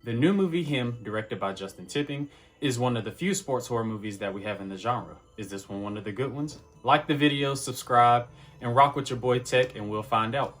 The new movie Him, directed by Justin Tipping, is one of the few sports horror movies that we have in the genre. Is this one of the good ones? Like the video, subscribe, and rock with your boy Tech, and we'll find out.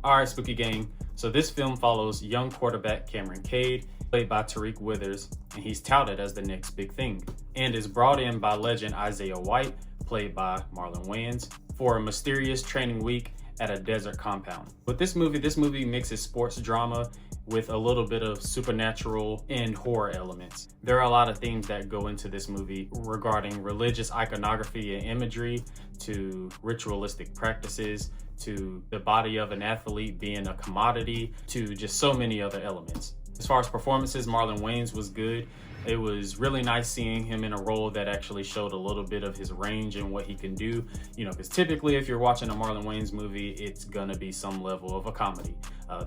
Alright, Spooky Gang. So this film follows young quarterback Cameron Cade, played by Tyriq Withers, and he's touted as the next big thing, and is brought in by legend Isaiah White, played by Marlon Wayans, for a mysterious training week at a desert compound. With this movie mixes sports drama with a little bit of supernatural and horror elements. There are a lot of themes that go into this movie regarding religious iconography and imagery, to ritualistic practices, to the body of an athlete being a commodity, to just so many other elements. As far as performances, Marlon Wayans was good. It was really nice seeing him in a role that actually showed a little bit of his range and what he can do. You know, because typically if you're watching a Marlon Wayans movie, it's gonna be some level of a comedy.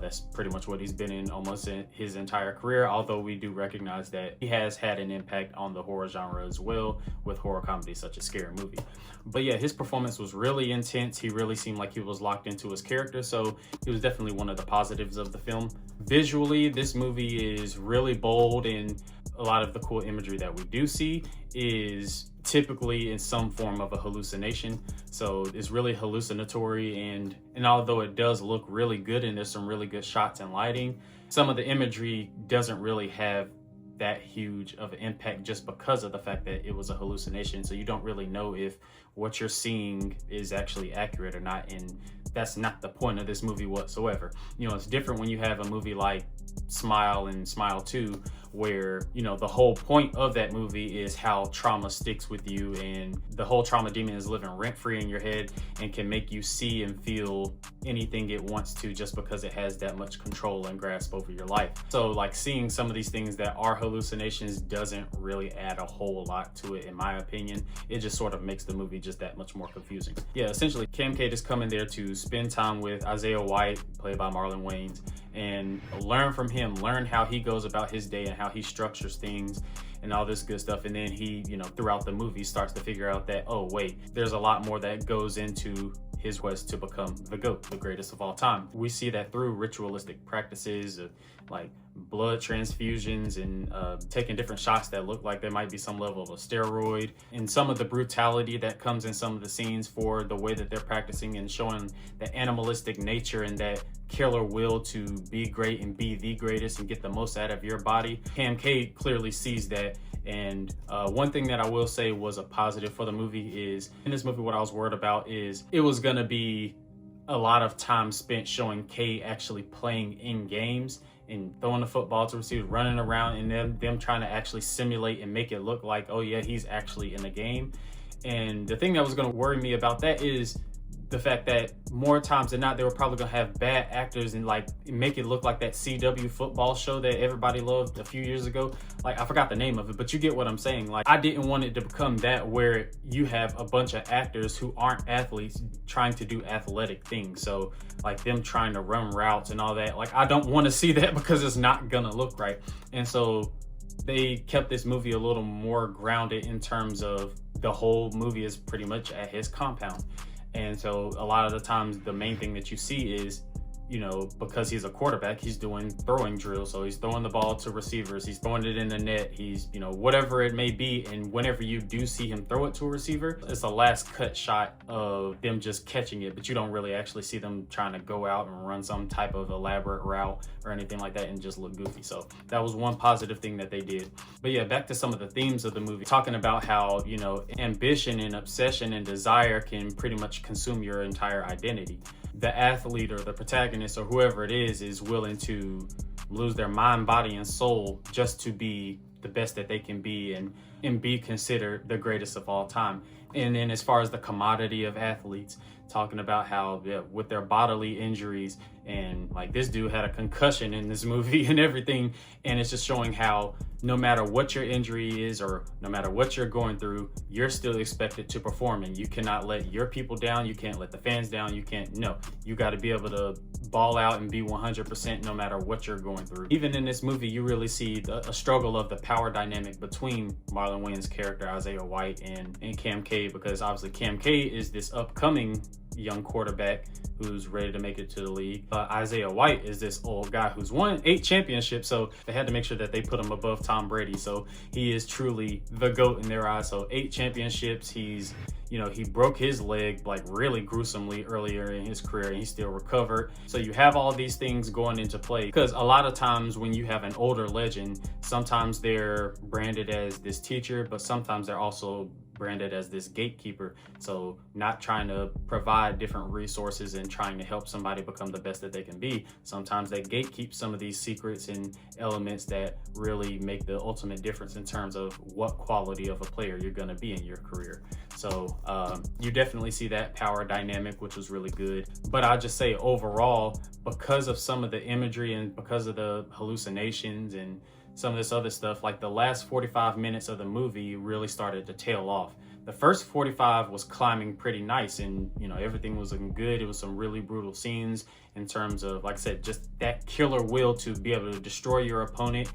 That's pretty much what he's been in almost in his entire career, although we do recognize that he has had an impact on the horror genre as well with horror comedies such as Scary Movie. But yeah, his performance was really intense. He really seemed like he was locked into his character, so he was definitely one of the positives of the film. Visually, this movie is really bold, and a lot of the cool imagery that we do see is typically in some form of a hallucination. So it's really hallucinatory, and although it does look really good and there's some really good shots and lighting, some of the imagery doesn't really have that huge of an impact just because of the fact that it was a hallucination. So you don't really know if what you're seeing is actually accurate or not, and that's not the point of this movie whatsoever. You know, it's different when you have a movie like Smile and Smile 2, where, you know, the whole point of that movie is how trauma sticks with you, and the whole trauma demon is living rent-free in your head and can make you see and feel anything it wants to just because it has that much control and grasp over your life. So like seeing some of these things that are hallucinations doesn't really add a whole lot to it, in my opinion. It just sort of makes the movie just that much more confusing. Yeah, essentially Cam Cade is coming there to spend time with Isaiah White, played by Marlon Wayans, and learn from him, learn how he goes about his day and how he structures things and all this good stuff. And then he, you know, throughout the movie starts to figure out that, oh wait, there's a lot more that goes into his quest to become the GOAT, the greatest of all time. We see that through ritualistic practices of like blood transfusions and taking different shots that look like there might be some level of a steroid, and some of the brutality that comes in some of the scenes for the way that they're practicing and showing the animalistic nature and that killer will to be great and be the greatest and get the most out of your body. Cam Cade clearly sees that. And one thing that I will say was a positive for the movie is, in this movie, what I was worried about is it was gonna be a lot of time spent showing Cade actually playing in games and throwing the football to receivers, running around, and them trying to actually simulate and make it look like, oh yeah, he's actually in the game. And the thing that was gonna worry me about that is the fact that more times than not, they were probably gonna have bad actors and like make it look like that CW football show that everybody loved a few years ago. Like, I forgot the name of it, but you get what I'm saying. Like, I didn't want it to become that where you have a bunch of actors who aren't athletes trying to do athletic things. So like them trying to run routes and all that. Like, I don't want to see that because it's not gonna look right. And so they kept this movie a little more grounded in terms of the whole movie is pretty much at his compound. And so a lot of the times the main thing that you see is, you know, because he's a quarterback, he's doing throwing drills. So he's throwing the ball to receivers, he's throwing it in the net, he's, you know, whatever it may be. And whenever you do see him throw it to a receiver, it's a last cut shot of them just catching it, but you don't really actually see them trying to go out and run some type of elaborate route or anything like that and just look goofy. So that was one positive thing that they did. But yeah, back to some of the themes of the movie, talking about how, you know, ambition and obsession and desire can pretty much consume your entire identity. The athlete or the protagonist or whoever it is willing to lose their mind, body, and soul just to be the best that they can be and be considered the greatest of all time. And then as far as the commodity of athletes, talking about how, yeah, with their bodily injuries, and like this dude had a concussion in this movie and everything, and it's just showing how no matter what your injury is or no matter what you're going through, you're still expected to perform, and you cannot let your people down, you can't let the fans down, you got to be able to ball out and be 100% no matter what you're going through. Even in this movie, you really see a struggle of the power dynamic between Marlon Wayans' character Isaiah White and Cam Cade, because obviously Cam Cade is this upcoming, young quarterback who's ready to make it to the league. Isaiah White is this old guy who's won 8 championships, so they had to make sure that they put him above Tom Brady. So he is truly the GOAT in their eyes. So 8 championships. He's, you know, he broke his leg like really gruesomely earlier in his career, and he still recovered. So you have all these things going into play, because a lot of times when you have an older legend, sometimes they're branded as this teacher, but sometimes they're also branded as this gatekeeper. So not trying to provide different resources and trying to help somebody become the best that they can be. Sometimes they gatekeep some of these secrets and elements that really make the ultimate difference in terms of what quality of a player you're going to be in your career. So you definitely see that power dynamic, which was really good. But I'll just say overall, because of some of the imagery and because of the hallucinations and some of this other stuff, like the last 45 minutes of the movie really started to tail off. The first 45 was climbing pretty nice, and you know, everything was looking good. It was some really brutal scenes in terms of, like I said, just that killer will to be able to destroy your opponent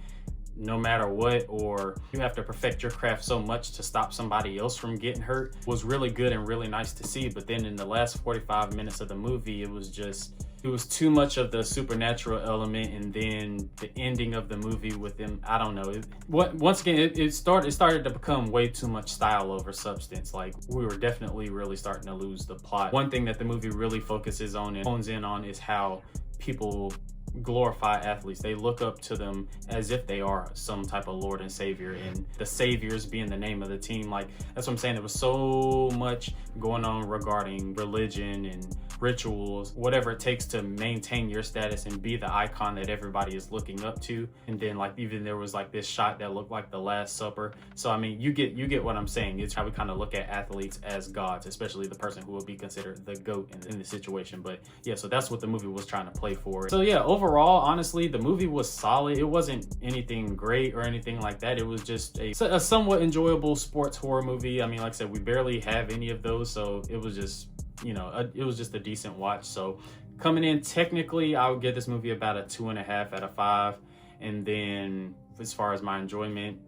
no matter what, or you have to perfect your craft so much to stop somebody else from getting hurt, was really good and really nice to see. But then in the last 45 minutes of the movie, it was too much of the supernatural element, and then the ending of the movie with them, I don't know. Once again, it started to become way too much style over substance. Like, we were definitely really starting to lose the plot. One thing that the movie really focuses on and hones in on is how people glorify athletes. They look up to them as if they are some type of Lord and Savior, and the Saviors being the name of the team. Like, that's what I'm saying. There was so much going on regarding religion and rituals, whatever it takes to maintain your status and be the icon that everybody is looking up to. And then, like, even there was like this shot that looked like the Last Supper. So I mean, you get what I'm saying. It's how we kind of look at athletes as gods, especially the person who will be considered the GOAT in the situation. But yeah, so that's what the movie was trying to play for. So yeah, overall, honestly, the movie was solid. It wasn't anything great or anything like that. It was just a somewhat enjoyable sports horror movie. I mean, like I said, we barely have any of those, so it was just, you know, it was just a decent watch. So coming in, technically, I would give this movie about a 2.5 out of 5. And then as far as my enjoyment,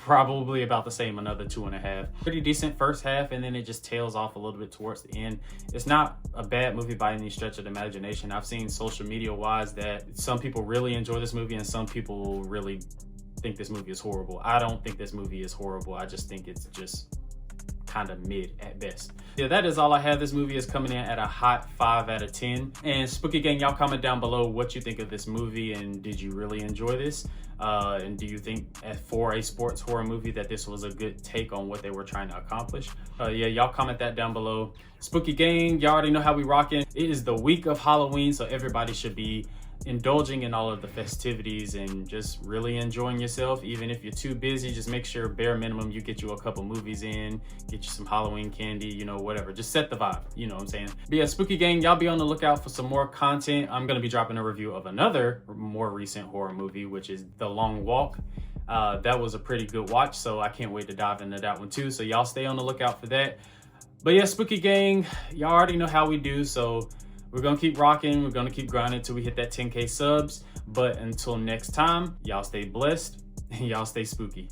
probably about the same, another 2.5. Pretty decent first half, and then it just tails off a little bit towards the end. It's not a bad movie by any stretch of the imagination. I've seen social media wise that some people really enjoy this movie and some people really think this movie is horrible. I don't think this movie is horrible. I just think it's just kind of mid at best. Yeah, that is all I have. This movie is coming in at a hot 5 out of 10. And Spooky Gang, y'all comment down below what you think of this movie, and did you really enjoy this? And do you think for a sports horror movie that this was a good take on what they were trying to accomplish? Yeah, y'all comment that down below. Spooky Gang, y'all already know how we rockin'. It is the week of Halloween, so everybody should be indulging in all of the festivities and just really enjoying yourself. Even if you're too busy, just make sure bare minimum you get you a couple movies in, get you some Halloween candy, you know, whatever. Just set the vibe, you know what I'm saying? But yeah, Spooky Gang, y'all be on the lookout for some more content. I'm gonna be dropping a review of another more recent horror movie, which is The Long Walk. That was a pretty good watch, so I can't wait to dive into that one too. So y'all stay on the lookout for that. But yeah, Spooky Gang, y'all already know how we do, so we're gonna keep rocking, we're gonna keep grinding until we hit that 10K subs. But until next time, y'all stay blessed and y'all stay spooky.